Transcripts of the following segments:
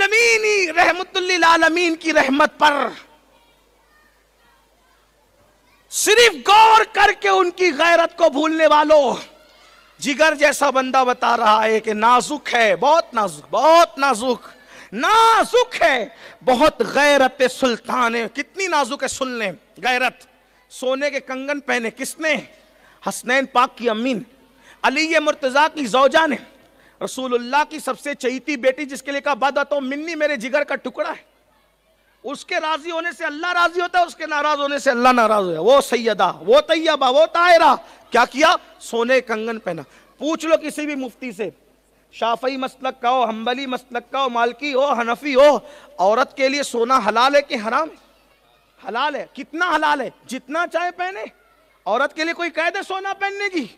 आलमीन ही रहमतुल लिल आलमीन की रहमत पर सिर्फ गौर करके उनकी गैरत को भूलने वालों, जिगर जैसा बंदा बता रहा है कि नाजुक है, बहुत नाजुक, बहुत नाजुक, नाजुक है, बहुत गैरत सुल्तान है। कितनी नाजुक है सुन लें गैरत। सोने के कंगन पहने किसने? हसनैन पाक की अम्मी ने, अली मुर्तजा की जौजा ने, रसूलुल्लाह की सबसे चहीती बेटी जिसके लिए कहा बदअतो मिन्नी, मेरे जिगर का टुकड़ा है। उसके राजी होने से अल्लाह राजी होता है, उसके नाराज होने से अल्लाह नाराज हो। वो सैयदा, वो तैयबा, वो ताहिरा, क्या किया? सोने कंगन पहना। पूछ लो किसी भी मुफ्ती से, शाफई मसलक का हो, हम्बली मसलक का हो, मालकी हो, हनफी हो, औरत के लिए सोना हलाल है कि हराम? हलाल है। कितना हलाल है? जितना चाहे पहने। औरत के लिए कोई कह दे सोना पहनने की?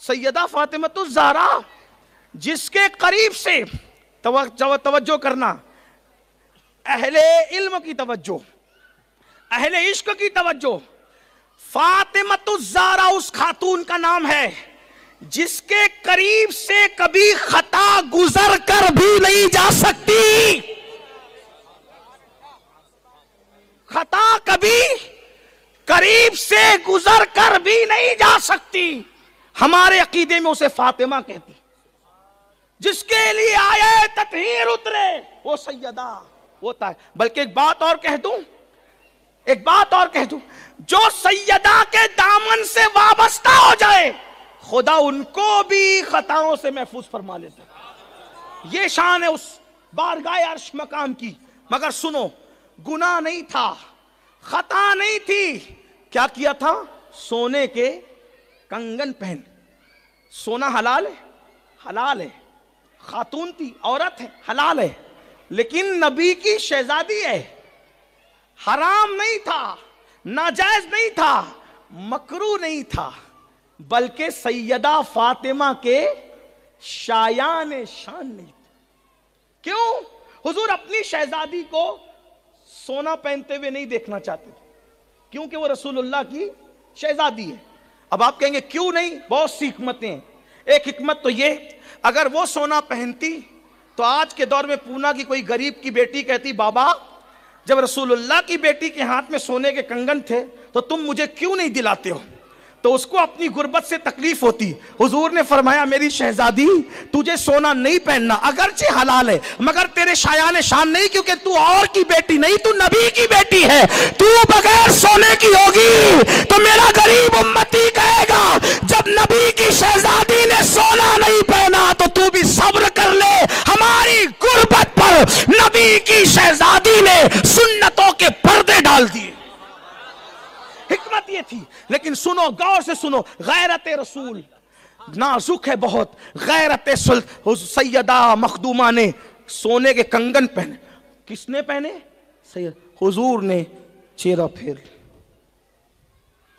सैयदा फातिमतुज़ ज़हरा, जिसके करीब से तवज्जो करना, अहले इल्म की तवज्जो, अहले इश्क की तवज्जो। फातिमतुज़ ज़हरा उस खातून का नाम है जिसके करीब से कभी खता गुजर कर भी नहीं जा सकती। खता कभी करीब से गुजर कर भी नहीं जा सकती। हमारे अकीदे में उसे फातिमा कहती। जिसके लिए आए तत्हीर उतरे वो सैयदा होता है। बल्कि एक बात और कह दूं, एक बात और कह दूं, जो सैयदा के दामन से वाबस्ता हो जाए खुदा उनको भी खताओं से महफूज फरमा लेता है। ये शान है उस बारगाह अर्श मकाम की। मगर सुनो, गुनाह नहीं था, खता नहीं थी। क्या किया था? सोने के कंगन पहन। सोना हलाल है? हलाल है। खातून थी, औरत है, हलाल है। लेकिन नबी की शहजादी है, हराम नहीं था, नाजायज नहीं था, मकरू नहीं था, बल्कि सैयदा फातिमा के शायान शान नहीं था। क्यों? हुजूर अपनी शहजादी को सोना पहनते हुए नहीं देखना चाहते थे, क्योंकि वो रसूलुल्लाह की शहजादी है। अब आप कहेंगे क्यों नहीं? बहुत सी हिकमतें हैं। एक हिकमत तो ये, अगर वो सोना पहनती तो आज के दौर में पूना की कोई गरीब की बेटी कहती, बाबा जब रसूलुल्लाह की बेटी के हाथ में सोने के कंगन थे तो तुम मुझे क्यों नहीं दिलाते हो? तो उसको अपनी गुर्बत से तकलीफ होती। हुजूर ने फरमाया, मेरी शहजादी तुझे सोना नहीं पहनना, अगरचे हलाल है, मगर तेरे शायान शान नहीं, क्योंकि तू और की बेटी नहीं, तू नबी की बेटी है। तू बगैर सोने की होगी तो मेरा गरीब उम्मती कहेगा, जब नबी की शहजादी ने सोना नहीं पहना तो तू भी सब्र कर ले। हमारी गुर्बत पर नबी की शहजादी ने सुन्नतों के पर्दे डाल दिए। हिकमत ये थी। लेकिन सुनो, गौर से सुनो, गैरत रसूल नाजुक है बहुत। गैरत सैयदा मखदूमा ने सोने के कंगन पहने। किसने पहने? सैयद। हुजूर ने चेहरा फेर लिया।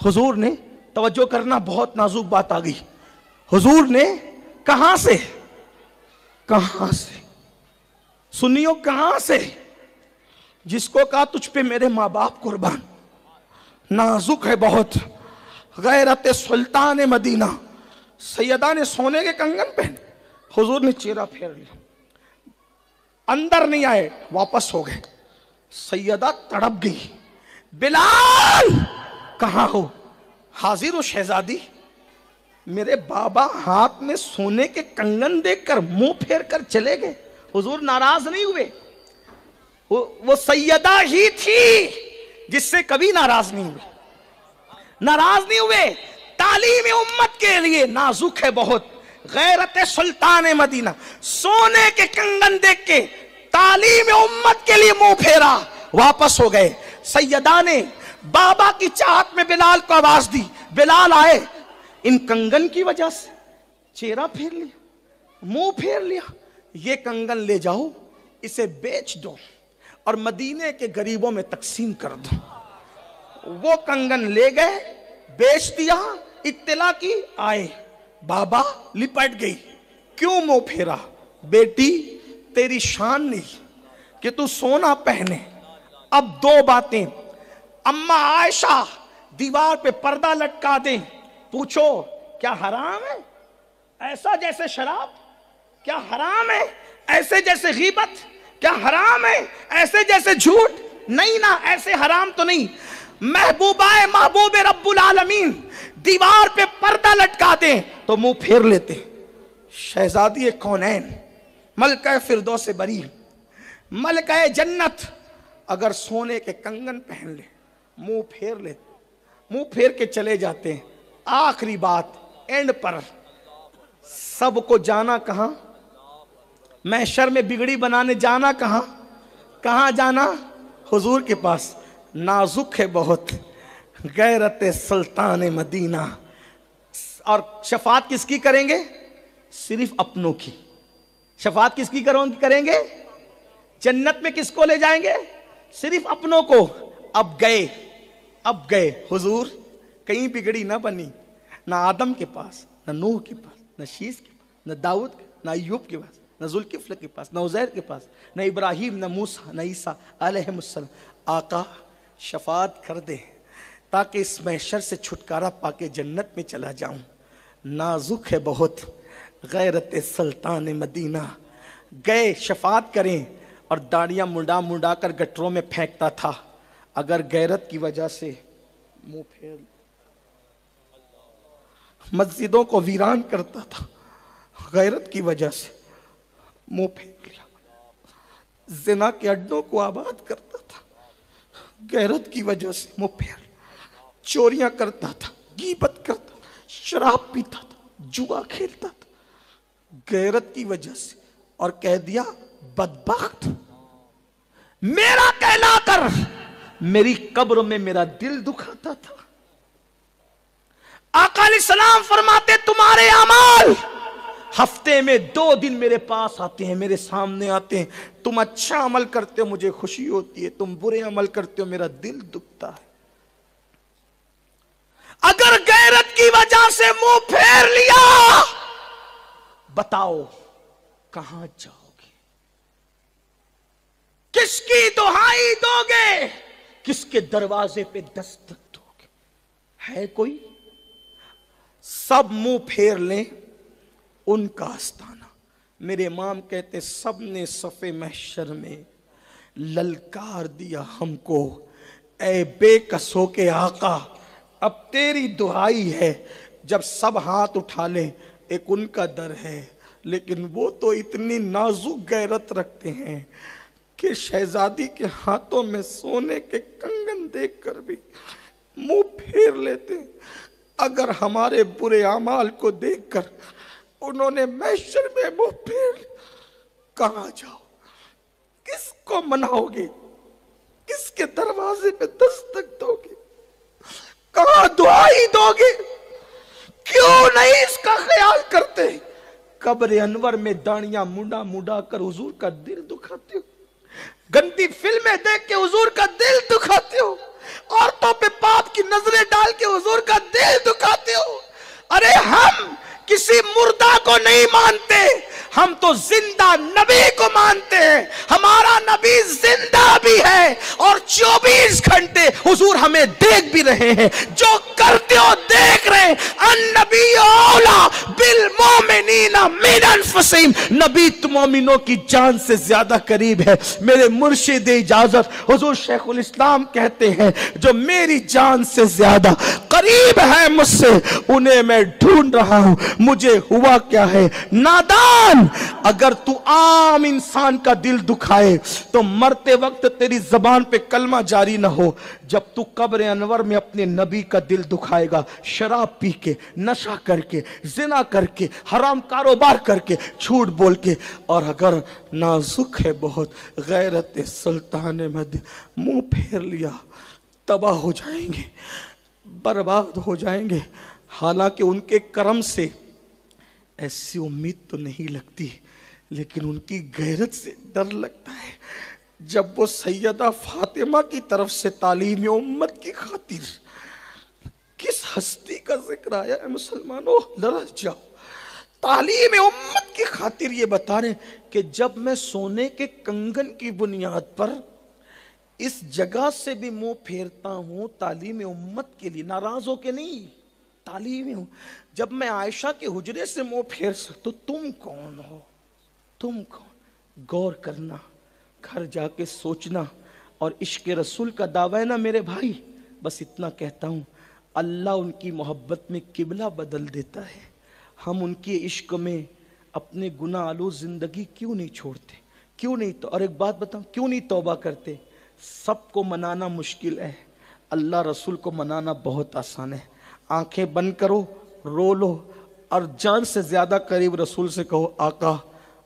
हुजूर ने, तवज्जो करना, बहुत नाजुक बात आ गई। हुजूर ने कहां से, कहां से सुनियो, कहां से? जिसको कहा तुझ पे मेरे माँ बाप कुर्बान। नाजुक है बहुत। गैरत सुल्तान मदीना, सैयदा ने सोने के कंगन पहने। हुजूर ने चेहरा फेर लिया, अंदर नहीं आए, वापस हो गए। सैयदा तड़प गई, बिलाल कहां हो? हाजिर हो शहजादी। मेरे बाबा हाथ में सोने के कंगन देखकर मुंह फेर कर चले गए। हुजूर नाराज नहीं हुए। वो सैयदा ही थी जिससे कभी नाराज नहीं हुए, नाराज नहीं हुए। तालीम उम्मत के लिए नाजुक है बहुत। गैरत सुल्तान मदीना, सोने के कंगन देख के तालीम उम्मत के लिए मुंह फेरा, वापस हो गए। सैयदा ने बाबा की चाहत में बिलाल को आवाज दी, बिलाल आए। इन कंगन की वजह से चेहरा फेर लिया, मुंह फेर लिया। ये कंगन ले जाओ, इसे बेच दो और मदीने के गरीबों में तकसीम कर दो। वो कंगन ले गए, बेच दिया। इत्तला की आए, बाबा लिपट गई। क्यों मुंह फेरा? बेटी तेरी शान नहीं कि तू सोना पहने। अब दो बातें, अम्मा आयशा दीवार पे पर्दा लटका दें, पूछो क्या हराम है? ऐसा जैसे शराब? क्या हराम है? ऐसे जैसे गीबत? क्या हराम है ऐसे जैसे झूठ? नहीं ना, ऐसे हराम तो नहीं। महबूबाए महबूब रब्बुल आलमीन दीवार पे पर्दा लटका दे तो मुंह फेर लेते। शहजादी कौनैन मलका फिरदौस बरी, मलका जन्नत अगर सोने के कंगन पहन ले मुंह फेर लेते, मुंह फेर के चले जाते हैं। आखिरी बात एंड पर सबको जाना कहां? महशर में बिगड़ी बनाने जाना कहां? कहां जाना? हुजूर के पास। नाजुक है बहुत गैरत सुल्तान मदीना। और शफात किसकी करेंगे? सिर्फ अपनों की। शफात किसकी करेंगे? जन्नत में किसको ले जाएंगे? सिर्फ अपनों को। अब गए हुजूर, कहीं बिगड़ी ना बनी, ना आदम के पास, ना नूह के पास, ना शीश के पास, ना दाऊद, ना अय्यूब के पास, ना जुल्किफ्ल के पास, ना उज़ैर के पास, ना इब्राहिम, ना मूसा, ना ईसा अलैहिस्सलाम। आका शफात कर दे ताकि इस महशर से छुटकारा पाके जन्नत में चला जाऊं। नाजुक है बहुत गैरत सुल्तान मदीना। गए शफात करें और दाढ़ियां मुंडा कर गटरों में फेंकता था। अगर गैरत की वजह से मुंह फेर, मस्जिदों को वीरान करता था, गैरत की वजह से मुंह फेर लिया। जिना के अड्डों को आबाद करता था, गैरत की वजह से मुंह फेर। चोरियां करता था, गीबत करता, शराब पीता था, जुआ खेलता था, गैरत की वजह से। और कह दिया बदबख्त, मेरा कहलाकर मेरी कब्र में मेरा दिल दुखाता था। आका अलैहिस्सलाम फरमाते तुम्हारे अमाल हफ्ते में 2 दिन मेरे पास आते हैं, मेरे सामने आते हैं। तुम अच्छा अमल करते हो मुझे खुशी होती है, तुम बुरे अमल करते हो मेरा दिल दुखता है। अगर गैरत की वजह से मुंह फेर लिया, बताओ कहां जाओगे? किसकी दुहाई दोगे? किसके दरवाजे पे दस्तक दोगे? है कोई? सब मुंह फेर लें उनका आस्ताना। मेरे इमाम कहते सब ने सफ़े महशर में ललकार दिया हमको, ऐ बेकसों के आका अब तेरी दुहाई है। जब सब हाथ उठा लें एक उनका दर है, लेकिन वो तो इतनी नाजुक गैरत रखते हैं कि शहजादी के हाथों में सोने के कंगन देखकर भी मुंह फेर लेते। अगर हमारे बुरे अमाल को देखकर उन्होंने महशर में मुंह फेर, कहां जाओ? किसको मनाओगे? किसके दरवाजे पे दस्तक दोगे? कहां दुआई दोगे? क्यों नहीं इसका ख्याल करते? कब्र अनवर में दाढ़ियां मुंडा कर हुजूर का दिल दुखाते हो, गंदी फिल्में देख के हुजूर का दिल दुखाते हो, औरतों पे पाप की नजरें डाल के हुजूर का दिल दुखाते हो। अरे हम किसी मुर्दा को नहीं मानते, हम तो जिंदा नबी को मानते हैं। हमारा नबी जिंदा भी है और 24 घंटे हुजूर हमें देख भी रहे हैं। जो करते हो देख रहे हैं। अन्नबी औला बिल मोमिनीना मिन अनफुसिहिम, नबी तो मोमिनों की जान से ज्यादा करीब है। मेरे मुर्शिद इजाजत हुजूर शेखुल इस्लाम कहते हैं जो मेरी जान से ज्यादा करीब है मुझसे, उन्हें मैं ढूंढ रहा हूं। मुझे हुआ क्या है नादान, अगर तू आम इंसान का दिल दुखाए तो मरते वक्त तेरी जबान पे कलमा जारी ना हो। जब तू कब्र अनवर में अपने नबी का दिल दुखाएगा, शराब पी के, नशा करके, जिना करके, हराम कारोबार करके, झूठ बोल के, और अगर नाजुक है बहुत गैरत सुल्तान मद मुंह फेर लिया, तबाह हो जाएंगे, बर्बाद हो जाएंगे। हालांकि उनके करम से ऐसी उम्मीद तो नहीं लगती, लेकिन उनकी गैरत से डर लगता है। जब वो सैयदा फातिमा की तरफ से तालीम उम्मत की खातिर किस हस्ती का जिक्र आया है मुसलमानों, लरस जाओ। तालीम उम्मत की खातिर ये बता रहे कि जब मैं सोने के कंगन की बुनियाद पर इस जगह से भी मुंह फेरता हूं तालीम उम्मत के लिए, नाराज हो के नहीं, तालीम हूं। जब मैं आयशा के हुजरे से मुंह फेर सकता, तो तुम कौन हो? तुम कौन? गौर करना, घर जाके सोचना। और इश्क रसूल का दावा है ना मेरे भाई, बस इतना कहता हूँ, अल्लाह उनकी मोहब्बत में किबला बदल देता है। हम उनके इश्क में अपने गुनाह आलू जिंदगी क्यों नहीं छोड़ते, क्यों नहीं? तो और एक बात बताऊं, क्यों नहीं तौबा करते? सबको मनाना मुश्किल है, अल्लाह रसूल को मनाना बहुत आसान है। आंखें बंद करो, रो लो और जान से ज्यादा करीब रसूल से कहो, आका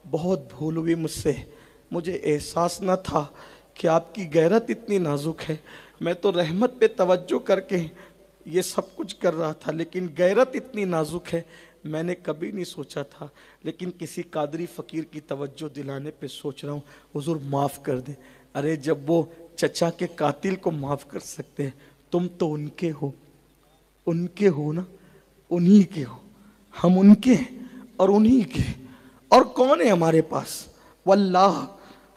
बहुत भूल हुई मुझसे, मुझे एहसास न था कि आपकी गैरत इतनी नाजुक है। मैं तो रहमत पे तवज्जो करके ये सब कुछ कर रहा था, लेकिन गैरत इतनी नाजुक है, मैंने कभी नहीं सोचा था। लेकिन किसी कादरी फ़कीर की तवज्जो दिलाने पे सोच रहा हूँ, हुजूर माफ़ कर दे। अरे जब वो चचा के कातिल को माफ़ कर सकते हैं, तुम तो उनके हो, उनके हो ना, उन्हीं के हो, हम उनके हैं और उन्हीं के। और कौन है हमारे पास? वल्लाह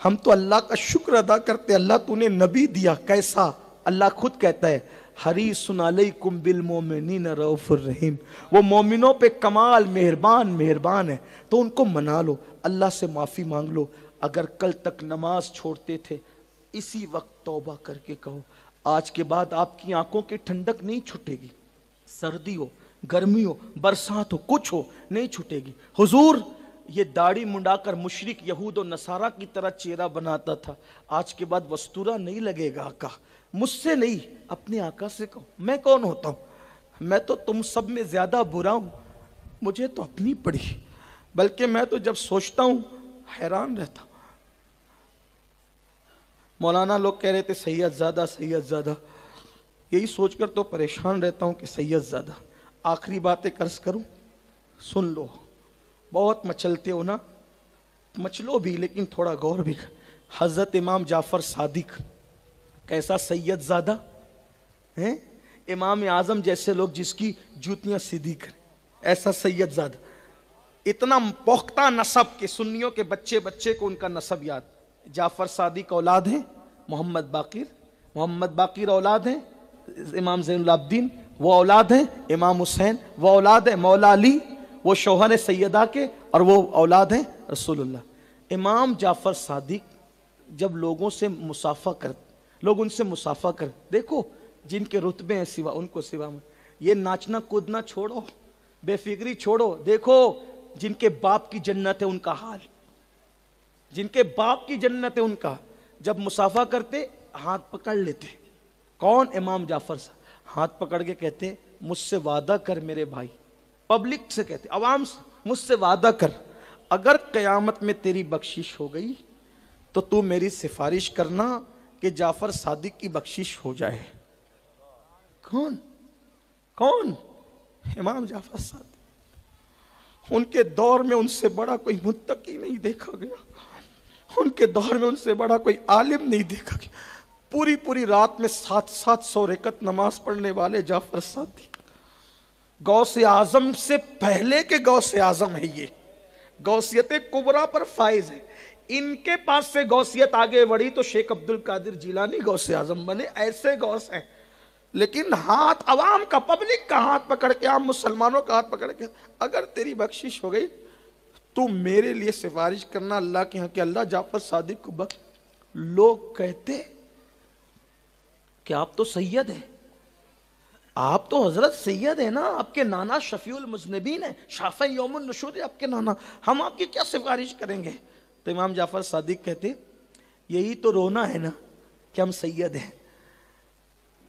हम तो अल्लाह का शुक्र अदा करते, अल्लाह तूने नबी दिया। कैसा? अल्लाह खुद कहता है, हरीसुन अलैकुम बिल मोमिनीन रऊफुर रहीम, वो मोमिनों पे कमाल मेहरबान है। तो उनको मना लो, अल्लाह से माफ़ी मांग लो। अगर कल तक नमाज छोड़ते थे, इसी वक्त तौबा करके कहो, आज के बाद आपकी आंखों की ठंडक नहीं छूटेगी। सर्दी हो, गर्मी हो, बरसात हो, कुछ हो, नहीं छूटेगी। हुजूर ये दाढ़ी मुंडाकर मुशरिक यहूद और नसारा की तरह चेहरा बनाता था, आज के बाद वस्तूरा नहीं लगेगा। आका मुझसे नहीं, अपने आका से कहो। मैं कौन होता हूँ? मैं तो तुम सब में ज्यादा बुरा हूं, मुझे तो अपनी पड़ी। बल्कि मैं तो जब सोचता हूं हैरान रहता हूं। मौलाना लोग कह रहे थे सैयदजादा सैयदजादा, यही सोचकर तो परेशान रहता हूं कि सैयदजादा। आखिरी बात एक अर्ज करूं, सुन लो। बहुत मचलते हो ना, मचलो भी, लेकिन थोड़ा गौर भी। हजरत इमाम जाफर सादिक कैसा सैयदजादा है, इमाम आजम जैसे लोग जिसकी जूतियां सीधी करें, ऐसा सैयदजादा। इतना पुख्ता नसब के सुन्नियों के बच्चे बच्चे को उनका नसब याद। जाफर सादिक औलाद है मोहम्मद बाकिर, मोहम्मद बाकिर औलाद है इमाम ज़ैनुल आबिदीन, वो औलाद है इमाम हुसैन, वो औलाद है मौला अली, वो शौहर सैयदा के, और वो औलाद है रसूलुल्लाह। इमाम जाफर सादिक जब लोगों से मुसाफा कर, लोग उनसे मुसाफा कर, देखो जिनके रुतबे हैं सिवा उनको सिवा में, ये नाचना कूदना छोड़ो, बेफिक्री छोड़ो। देखो जिनके बाप की जन्नत है उनका हाल, जिनके बाप की जन्नत है उनका, जब मुसाफा करते हाथ पकड़ लेते। कौन? इमाम जाफर साहब। हाथ पकड़ के कहते, मुझसे वादा कर मेरे भाई, पब्लिक से कहते, अवाम से, मुझसे वादा कर, अगर कयामत में तेरी बख्शिश हो गई तो तू मेरी सिफारिश करना कि जाफर सादिक की बख्शिश हो जाए। कौन? कौन? इमाम जाफर सादिक। उनके दौर में उनसे बड़ा कोई मुत्तकी नहीं देखा गया, उनके दौर में उनसे बड़ा कोई आलिम नहीं देखा गया। पूरी पूरी रात में 700 रकत नमाज पढ़ने वाले जाफर सादिक, गौसे आजम से पहले के गौसे आजम है। ये गौसियत कुबरा पर फाइज है। इनके पास से गौसियत आगे बढ़ी तो शेख अब्दुल कादिर जिलानी गौसे आजम बने। ऐसे गौस हैं, लेकिन हाथ अवाम का, पब्लिक का हाथ पकड़ के, आम मुसलमानों का हाथ पकड़ के, अगर तेरी बख्शिश हो गई तो मेरे लिए सिफारिश करना अल्लाह के यहाँ कि अल्लाह जाफर सादिक को बख्श। लोग कहते कि आप तो सैयद हैं, आप तो हजरत सैयद है ना, आपके नाना शफीउल मुज़निबीन है, शाफ़ी यौमुन नुशूर है आपके नाना, हम आपकी क्या सिफारिश करेंगे? तो इमाम जाफर सादिक कहते, यही तो रोना है ना कि हम सैयद हैं,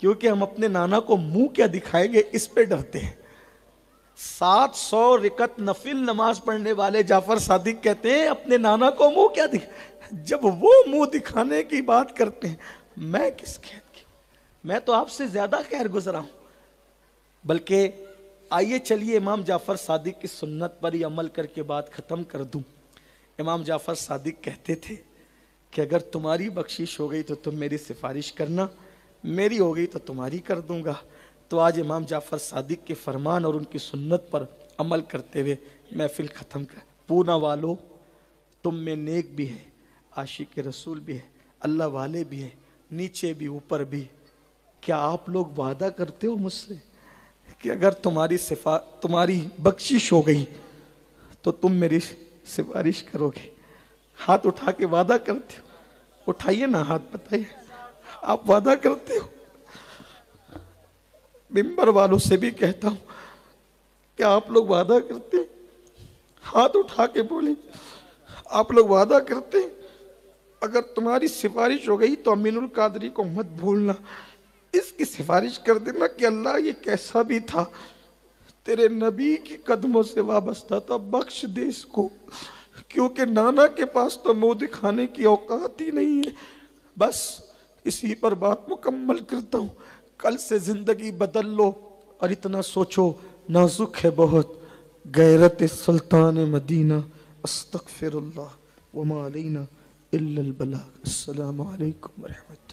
क्योंकि हम अपने नाना को मुंह क्या दिखाएंगे इस पे डरते हैं। 700 रकत नफिल नमाज पढ़ने वाले जाफर सादिक कहते हैं, अपने नाना को मुंह क्या जब वो मुंह दिखाने की बात करते हैं, मैं किस खैर की, मैं तो आपसे ज्यादा खैर गुजरा हूं। बल्कि आइए चलिए इमाम जाफर सादिक की सुन्नत पर ही अमल करके बात खत्म कर दूं। इमाम जाफर सादिक कहते थे कि अगर तुम्हारी बख्शिश हो गई तो तुम मेरी सिफारिश करना, मेरी हो गई तो तुम्हारी कर दूंगा। तो आज इमाम जाफर सादिक के फरमान और उनकी सुन्नत पर अमल करते हुए महफिल ख़त्म कर। पूना वालों, तुम में नेक भी है, आशिक रसूल भी है, अल्लाह वाले भी है, नीचे भी ऊपर भी। क्या आप लोग वादा करते हो मुझसे कि अगर तुम्हारी बख्शिश हो गई तो तुम मेरी सिफारिश करोगे? हाथ उठा के वादा करते हो? उठाइए ना हाथ, बताइए आप वादा करते हो? मिंबर वालों से भी कहता हूं, क्या आप लोग वादा करते हैं? हाथ उठा के बोले, आप लोग वादा करते हैं? अगर तुम्हारी सिफारिश हो गई तो अमीनुल कादरी को मत भूलना, इसकी सिफारिश कर देना कि अल्लाह ये कैसा भी था तेरे नबी के कदमों से वाबस्ता था, बख्श दे इसको, क्योंकि नाना के पास तो मुंह दिखाने की औकात ही नहीं है। बस इसी पर बात मुकम्मल करता हूँ, कल से जिंदगी बदल लो और इतना सोचो, नाजुक है बहुत गैरत सुल्तान मदीना। अस्तगफिरुल्लाह व मा अलैना इल्लल बलाग। अस्सलामु अलैकुम व रहमतुल्लाह।